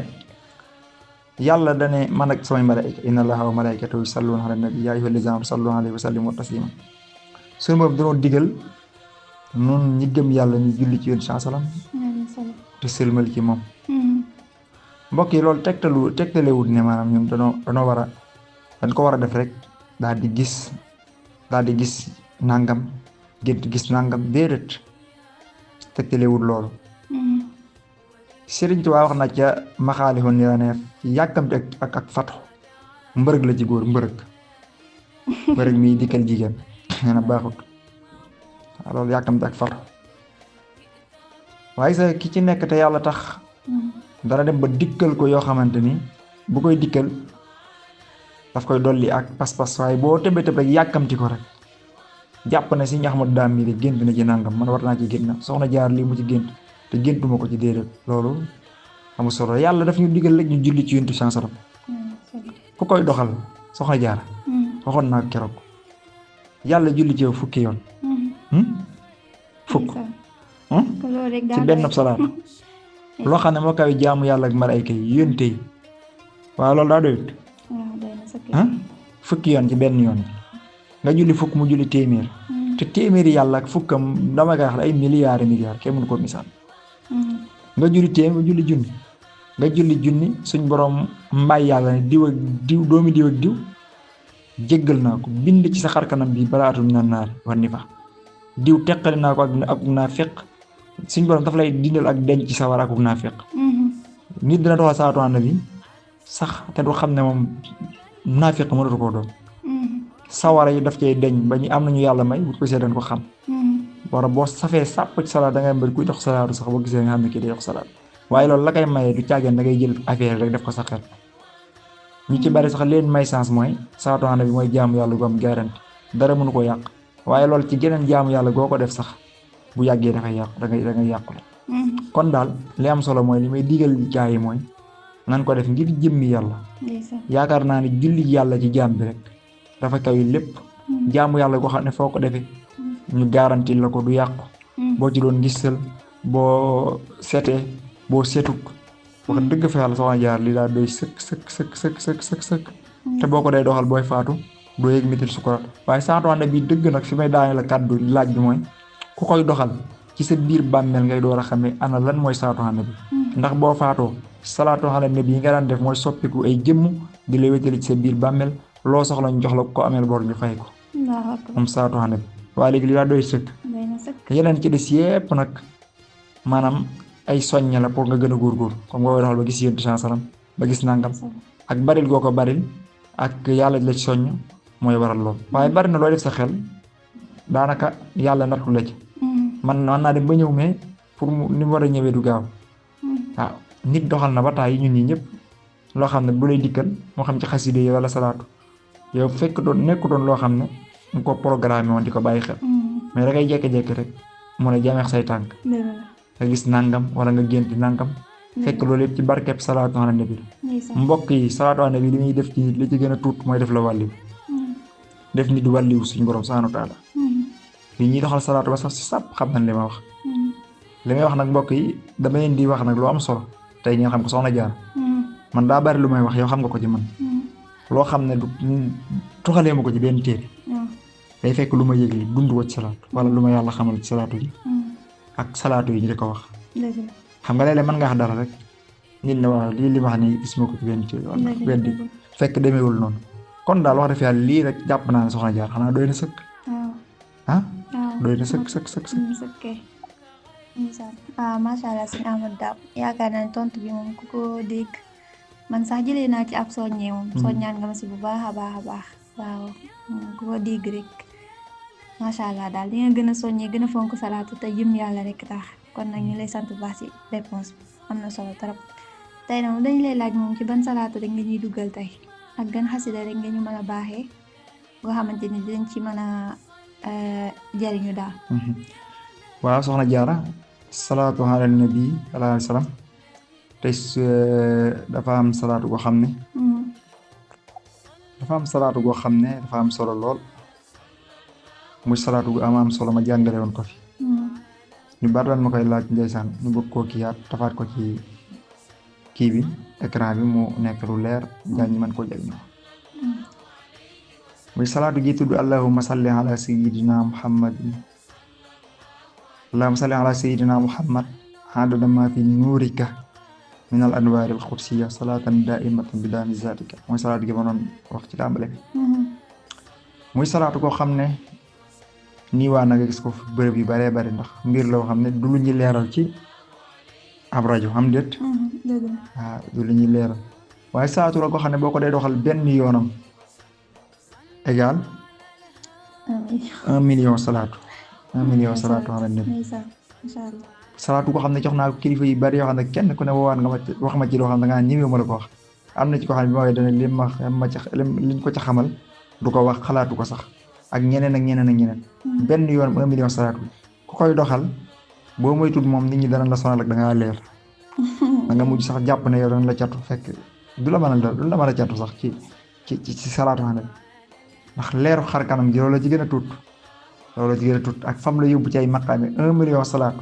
yàlla dane man ak samay malaayika inna allaha wa malaikatahu yusalluna ala nabi ya ayyuhal lazina amanu sallu alayhi wa sallimu taslima suñu borom dañoo digal noonu ñi gëm yàlla ñu julli ci yonent sallam te sëlmal ci moom mbokk yi loolu tegtalewut ne maanaam ñun dañoo war a dañ ko war a def rek daal di gis nangam gént gis nangam déedéet tegtalewut loolu Sëriñ Tuubaa wax na ca Maxaalifu Niraneef yàkkamti ak fatu mbërëg la ci góor mbërëg mi dikkal jigéen nee na baaxut waaw loolu yàkkamti ak fatu waaye sa ki ci nekk te yàlla tax dara dem ba dikkal ko yoo xamante ni bu koy dikkal daf koy dolli ak pas-pas waaye boo tëbee tëb rek yàkkamti ko rek jàpp na si Ahmadu Daam mi de gént na ci nangam man war naa ci gént na soxna jaar lii mu ci gént te géntuma ko ci déedéet loolu amul solo yàlla daf ñu digal rek ñu julli ci yonent sans salam ku koy doxal soxna jaar waxoon naa keroog yàlla julli ci yow fukki yoon fukk ci benn salaat loo xam ne moo kaw jaamu yàlla ak malaayka yi yónte yi waaw loolu daa doyut fukki yoon ci benn yoon nga julli fukk mu julli téeméer te téeméeri yàlla ak fukkam dama koy wax ay milliards kenn mënu ko misaal nga julli téeméer nga julli junni nga julli junni suñ borom mbay yàlla ne diw ak diw doomi diw ak diw jéggal naa ko bind ci sa xarkanam bi balaatum na naar war ni fa diw teqali naa ko ak naa feq suñ borom daf lay dindal ak denc ci sawar ak naa feq nit dina doxal salaatu ala nabi sax te du xam ne moom naa feq mënatu koo doon sawara yi daf cay deñ ba ñu am nañu yàlla may bu ko gisee dañ ko xam wala boo safee sàpp ci salaat da ngay mbir kuy dox salaatu sax boo gisee nga xam ne kii day dox salaat waaye loolu la koy mayee du caageen da ngay jël affaire rek def ko sa xel ñu ci bari sax leen may sens mooy salaatu ala nabi mooy jaamu yàlla gu am garanti dara mënu ko yàq waaye loolu ci geneen jaamu yàlla goo ko def sax bu yàggee dafay yàqu da ngay yàqu la kon daal li am solo mooy li may digal gaa yi mooy nan ko def ngir jëmmi yàlla yaakaar naa ne julli yàlla ci jaam bi rek dafa kaw yi lépp jaamu yàlla goo xam ne foo ko defee ñu garanti la ko du yàqu boo ci doon gisal boo setee boo setut wax dëgg fa yàlla soxna jaar li daa doy sëkk te boo ko dee doxal booy faatu doo yëg mitil sukuraat waaye salaatu ala nabi dëgg nag fi may daane la kàddu laaj bi mooy ku koy doxal ci sa biir bàmmeel ngay door a xamee ana lan mooy salaatu ala nabi ndax boo faatoo salaatu ala nabi yi nga daan def mooy soppiku ay jëmm di la wétali ci sa biir bàmmeel loo soxla ñu jox la ko ameel bor ñu fay ko moom salaatu ala nabi waaye léegi li daa doy sëkk yeneen ci des yépp nag maanaam ay soññe la pour nga gën a góorgóor comme nga koy doxal ba gis yéntu sansalam ba gis nangam ak baril goo ko baril ak yàlla la ci soññ mooy waral lool waaye bari na looy def sa xel daanaka yàlla nattu la ci man naa dem ba ñëw mais pour ni mu war a ñëwee du gaaw waaw nit doxal na ba taay ñun ñi ñëpp loo xam ne bu lay dikkal moo xam ci xaside yi wala salaatu yow fekk nekku doon loo xam ne nga ko programme woon di ko bàyyi xel mais da ngay jékki-jékki rek mu ne jameex say tànk nga gis nangam wala nga génti nangam fekk loolu yëpp ci barkeb salaatu ala nabi mbokk yi salaatu ala nabi li muy def ci nit li ci gën a tuut mooy def la wàlliw def nit wàlliw suñu borom subhaanahu wa taala li ñuy doxal salaatu ba sax si sàpp xam nañ li ma wax li may wax nag mbokk yi dama leen di wax nag lu am solo tey ngeen xam ko soxna jaar man daa bari lu may wax yow xam nga ko ci man loo xam ne du tuxalee ma ko ci benn téere day fekk lu ma yëg li dund ko ci salaatu wala lu ma yàlla xamal ci salaatu yi ak salaatu yi ñu di ko wax xam nga léeg-léeg mën nga wax dara rek nit ne waaw lii li ma wax nii gis ma ko ci benn téere wala benn di fekk demeewul noonu kon daal wax dëgg yàlla lii rek jàpp naa ne soxna jaar xanaa doy na sëkk doy na sëkk waaw macha allah sëñ Amadou Dame yaakaar naa ne tontu bi moom ku ko dégg man sax jëlee naa ci ab soññee moom soññaan nga ma si bu baax a baax waaw ku ko dégg rek macha allah daal di nga gën a soññee gën a fonk salaatu te jëm yàlla rek tax kon nag ñu lay sant bu baax si réponse bi am na solo trop tey nag moom dañu lay laaj moom ci ban salaatu rek nga ñuy duggal tey ak gan xasida rek nga ñu mën a baaxee nga xamante ni dinañ ci mën a jariñu daal. waaw soxna jaara salaatu ala nabi alayhi salaam tey dafa am salaatu goo xam ne dafa am solo lool muy salaatu gu am solo ma jàngale woon ko fi ñu bari daan ma koy laaj ndeysaan ñu bëgg koo kiyaat tafaat ko ci kii bi écran bi mu nekk lu leer gaa ñi mën koo jëriñoo muy salaatu gi tudd allahumma salli ala sayyidina muhammadin allahumma salli ala sayyidina muhammad adada ma fi nuurika min al anwaari al qudsiya salaatan daa'imatan bi daami zaatika mooy salaatu gi ma doon wax ci tàmbale bi muy salaatu koo xam ne nii waa na nga gis ko fi bërëb yu baree bari ndax mbir loo xam ne du lu ñu leeral ci ab rajo am déet dëgg la. waaw du li ñuy leeral waaye salaatu la ko xam ne boo ko dee doxal benn yoonam égal 1 million salaatu 1 million salaatu xam ne ndeysaan macha allah. salaatu ko xam ne jox naa ko kilifa yu bari yoo xam ne kenn ku ne woowaat nga ma wax ma ci loo xam ne dangaa ñëwee ma la ko wax am na ci ko xam ne bi ma waxee dana liñ ko ca xamal du ko wax xalaatu ko sax ak ñeneen ak ñeneen ak ñeneen benn yoon 1 million salaatu ku koy doxal boo moytuwul moom nit ñi dana la sonal ak da ngaa leer da nga mujj sax jàpp ne yow dana la catu fekk du la mën a catu sax ci salaatu xam ne ndax leeru xar kanam gi loolu la ci gën a tuut ak fam la yóbbu ci ay maqaami 1 million salaatu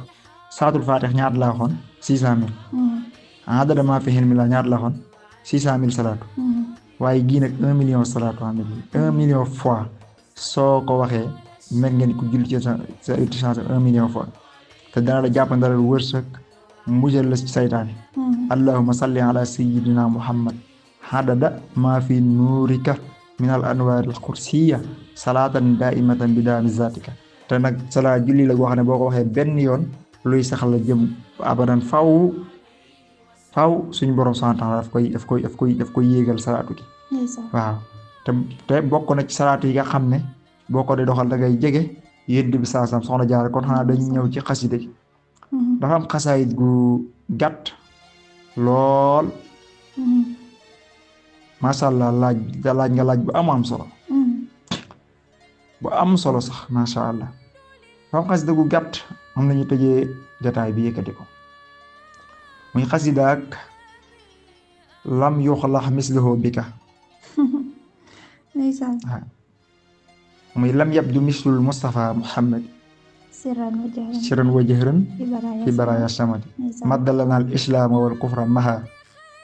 salaatul faatix ñaata laa waxoon 600 000 adada maa fi hilmi la ñaata laa waxoon 600 000 salaatu waaye gii nag 1 million salaatu xam ne 1 million fois soo ko waxee mel ngeen ku julli ci sa utilisation 1 million fois te dana la jàppandalal wërsëg mujjal la ci saytaane allahumma salli ala sayyidina muhammad adada maa fi nuurika min al anwaaril qudsiya salaatan daa'imatan bi daami zaatika te nag salaa julli la goo xam ne boo ko waxee benn yoon luy saxal la jëm abadan faw suñu borom subhaanahu wa taala daf koy yéegal salaatu gi waaw te bokk na ci salaatu yi nga xam ne boo ko dee doxal da ngay jege yéen bi saasam soxna Jaara kon xanaa dañu ñëw ci xasida gi dafa am xasaayit gu gàtt lool macha allah laaj nga laaj bu am solo bu am solo sax macha allah dafa am xasida gu gàtt am nañu tëjee jotaay bi yëkkati ko muy xasida ak lam yuxlax misluhu bika muy lam yabdu mislul Mustafa Muhammad sirran wa jahran fi baraya samadi maddalana al islaama wal kufra maha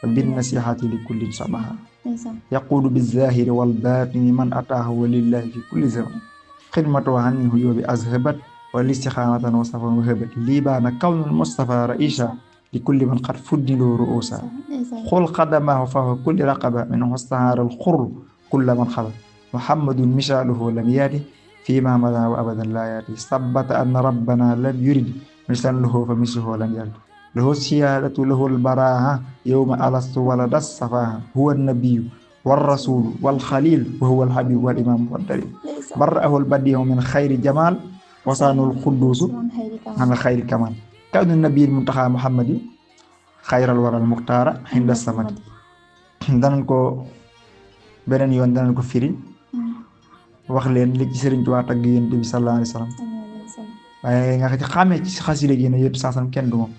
bin nasihati li kullin samaha yaquudu bi zahiri wal batini man ataahu walillahi fi kulli zaman xidmatu anhu yóbbi azhabat wal istixaanatan wa safan wa habat libaana kawnul Mustafa raisha li kulli man qad fuddiloo ruusa xul qadamahu fahu kulli raqaba min hostahaara al xur kulla man xaba muhammadun misaaluhu lam yaati فيما مضى وأبدا لا يأتي ثبت أن ربنا لم يرد مثلا له فمثله لم يرد له السيادة له البراءة يوم ألست ولد الصفاها هو النبي والرسول والخليل وهو الحبيب والإمام والدليل برأه البديع من خير جمال وصان القدوس عن خير كمال كون النبي المنتخى محمد خير الورى المختار عند الصمد danañ ko beneen yoon danañ ko firi wax leen li ci Sëriñ Tuubaa tagg Yonent bi sallallahu alayhi wa sallam waaye nga ci xàmmee ci xasida gi ne Yonent sallam kenn du moom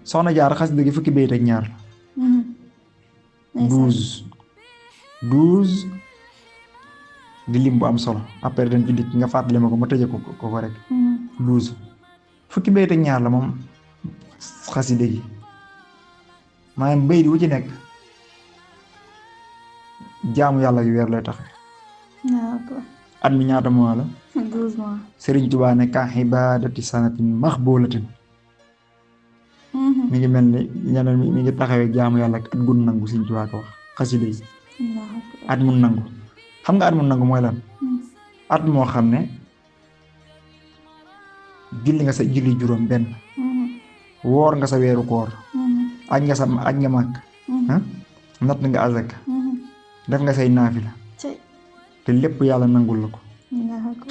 soxna Jaara xasida gi fukki bayit ak ñaar la 12 di lim bu am solo après dañ ci dikk nga fàttali ma ko ma tëje ko rek 12 fukki bayit ak ñaar la moom xasida gi maanaam bayit wu ci nekk jaamu yàlla yu weer lay taxe at mi ñaata mois la 12 mois Sëriñ Tuubaa ne ka xibaadati sanatin maxboolatin mi ngi mel ni ñeneen mi ngi taxawee jaamu yàlla ak at gun nangu Sëriñ Tuubaa ko wax xasida yi at mun nangu xam nga at mun nangu mooy lan at moo xam ne julli nga sa julli juróom benn woor nga sa weeru koor aj nga màkk natt nga azak def nga say naafila te lépp yàlla nangul la ko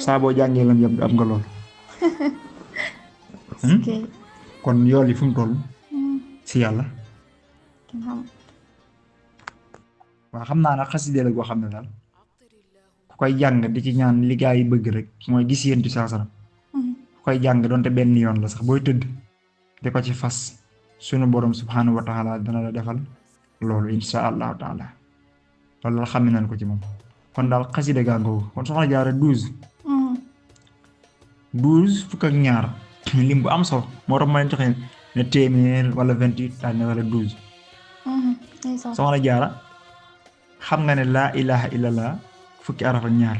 saa boo jàngee lam yab am nga lool kon yool yi fu mu toll si yàlla waaw xam naa nag xasida la goo xam ne daal ku koy jàng di ci ñaan li gaa yi bëgg rek mooy gis yéen saa salaam ku koy jàng doonte benn yoon la sax booy tëdd di ko ci fas sunu borom subhanahu wa taala dana la defal loolu insha allahu taala loolu la xam nañ ko ci moom kon daal xasida gàngoo kon soxna Jaara 12 fukk ak ñaar lim bu am solo moo tax ma leen joxe ne téeméer wala 28 daal ne wala 12 soxna Jaara xam nga ne laa ilaha illallah fukki araf ak ñaar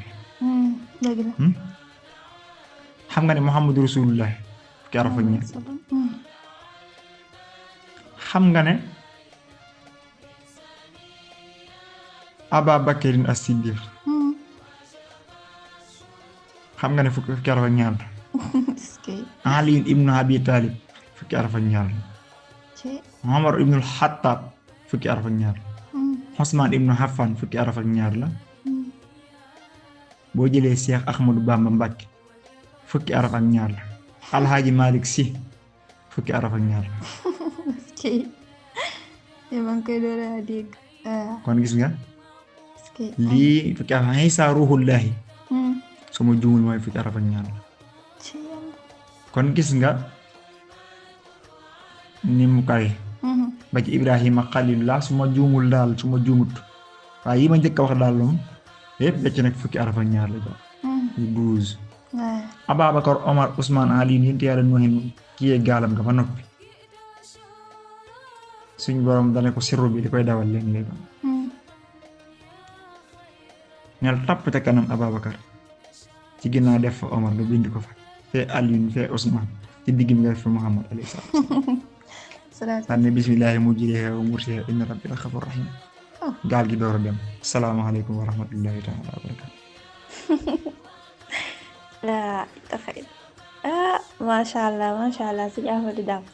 xam nga ne muhammadu rasulullah fukki araf ak ñaar xam nga ne Aba Bakarin as-Siddiq xam nga ne fukki araf ak ñaar Ali ibnu Abi Talib fukki araf ak ñaar Omar ibnul Xattaab fukki araf ak ñaar Usmaan ibnu Affan fukki araf ak ñaar la boo jëlee Cheikh Ahmadou Bamba Mbàkke fukki araf ak ñaar la Alxaaji Malik Si fukki araf ak ñaar la ci maa ngi koy door a dégg kon gis nga lii fukki araf Iisaa ruuhullaahi su ma juumul mooy fukki araf ak ñaar la kon gis nga ni mu kawe ba ci Ibrahima Xalilullah su ma juumul daal su ma juumut waaye yi ma njëkk a wax daal moom yëpp da ci nekk fukki araf ak ñaar la jox yu 12 Ababacar Omar Ousmane Ali yént yàlla noohin kiyee gaalam nga ba noppi suñ borom dane ko sirru bi di koy dawal léeg-léeg neel tapp te kanam Ababacar ci ginnaaw def fa Omar nga bind ko fa fee Alioune fee Ousmane ci digg mi nga def fa Muhammad alayhi salaam daan ne bismillaahi mujriha wa mursiha inna rabbi la xafur rahim gaal gi door a dem salaamaaleykum wa rahmatullahi taala wa barakatu laa taxay macha allah suñu Ahmadou Dame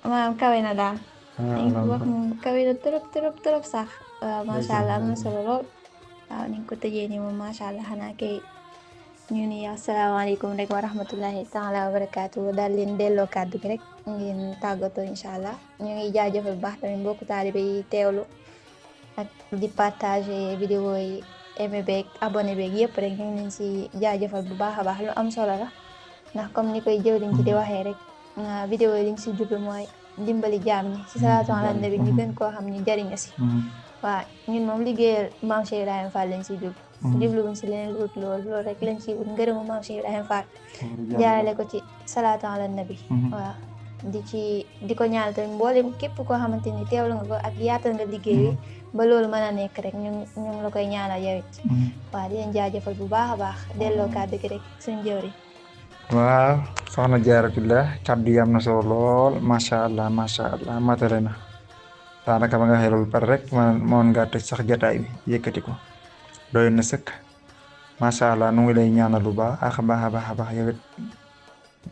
maanaam kawe na daal wax moom kawe na trop sax waaw macha allah am na solo lool waaw ni nga ko tëjee nii moom macha allah xanaa kay ñu ni asalaamaaleykum rek wa rahmatullahi taala wa barakaatu daal leen delloo kàddu gi rek ngeen tàggatoo incha allah ñu ngi jaajëfal bu baax tamit mbokku taalibe yi teewlu ak di partager vidéo yi aimé beeg abonné beeg yëpp rek ñu ngi leen si jaajëfal bu baax a baax lu am solo la ndax comme ni koy jëwriñ ci di waxee rek vidéo yi liñ si jublu mooy dimbali jaam ñi si salaatu ala nabi ñu gën koo xam ñu jariñu si waaw ñun moom liggéeyal Maam Cheikh Ibrahima Fall lañ si jublu jubluwuñ si leneen lu loolu rek lañ si wut ngërëmu Maam Cheikh Ibrahima Fall jaarale ko ci salaatu ala nabi waaw di ko ñaanal tamit mboolem képp koo xamante ni teewlu nga ko ak yaatal nga liggéey wi ba loolu mën a nekk rek ñu ngi la koy ñaanal yow it waaw di leen jaajëfal bu baax a baax delloo kàddu gi rek suñ jëwri waaw soxna Jaaratullah kàddu yi am na solo lool macha allah matale na daanaka ba nga waxee loolu pare rek moon ngaa tëj sax jataay bi yëkkati ko doy na sëkk macha allah nu ngi lay ñaanal bu baax a baax yow it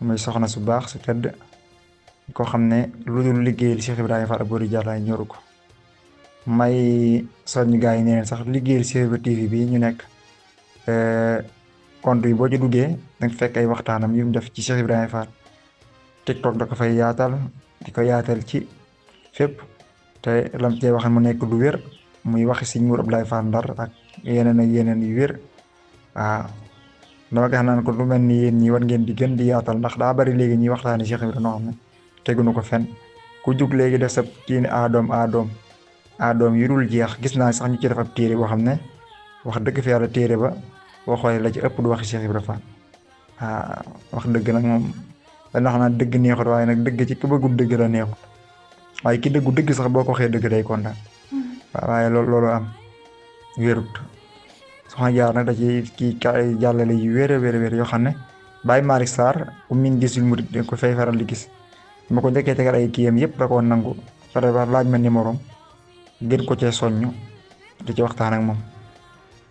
muy soxna su baax su tedd koo xam ne lu dul liggéeyal Cheikh Ibrahima Fall Aboori Diallo ñoru ko may soññ gaa yi neen sax liggéeyal Cheikh Ibrahima TV bi ñu nekk compte yi boo ci duggee danga fekk ay waxtaanam yu mu def ci Cheikh Ibrahima Fall TikTok da ko fay yaatal di ko yaatal ci fépp te lam cee wax mu nekk lu wér muy waxi Sëñ Mour Abdoulaye Fall Ndar ak yeneen yu wér waaw dama ko xam naan ko lu mel ni yéen ñi war ngeen di gën di yaatal ndax daa bari léegi ñuy waxtaani Cheikh Ibrahima noo xam ne teguñu ko fenn ku jug léegi def sa kii ne adoom yu dul jeex gis naa sax ñu ci def ab téere boo xam ne wax dëgg fi yàlla téere ba boo xoolee la ci ëpp du waxi Cheikh Ibrahima Fall wax dëgg nag moom dañ wax naan dëgg neexut waaye nag dëgg ci ku bëggul dëgg la neexut waaye ki dëggu dëgg sax boo ko waxee dëgg day kontaan waaye loolu am wérut soxna Jaar nag da ci kii jàllale yu wér yoo xam ne Baye Malick Sarr ku min gisul murid da ko fay faral di gis ma ko njëkkee tegal ay kiyam yëpp da koo nangu pare laaj ma numéro gën ko cee soññu di ci waxtaan ak moom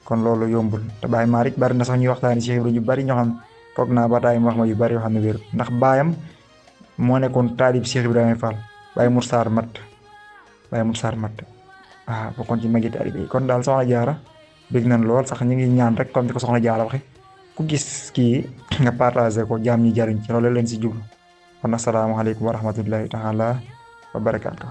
kon loolu yombul te Baye Malick bari na sax ñuy waxtaani Cheikh Ibrahima yu bari ñoo xam toog naa ba taay mu wax ma yu bari yoo xam ne wérut ndax baayam moo nekkoon taalib Cheikh Ibrahima Fall Baye Mour Sarr mat waaw bokkoon ci magi taalib yi kon daal soxna Jaara bég nañ lool sax ñu ngi ñaan rek comme ni ko soxna Jaara waxe ku gis kii nga partagé ko jaam ñi jariñ ci loolu leen si jublu kon asalaamaaleykum wa rahmatullahi taala wa barakaatu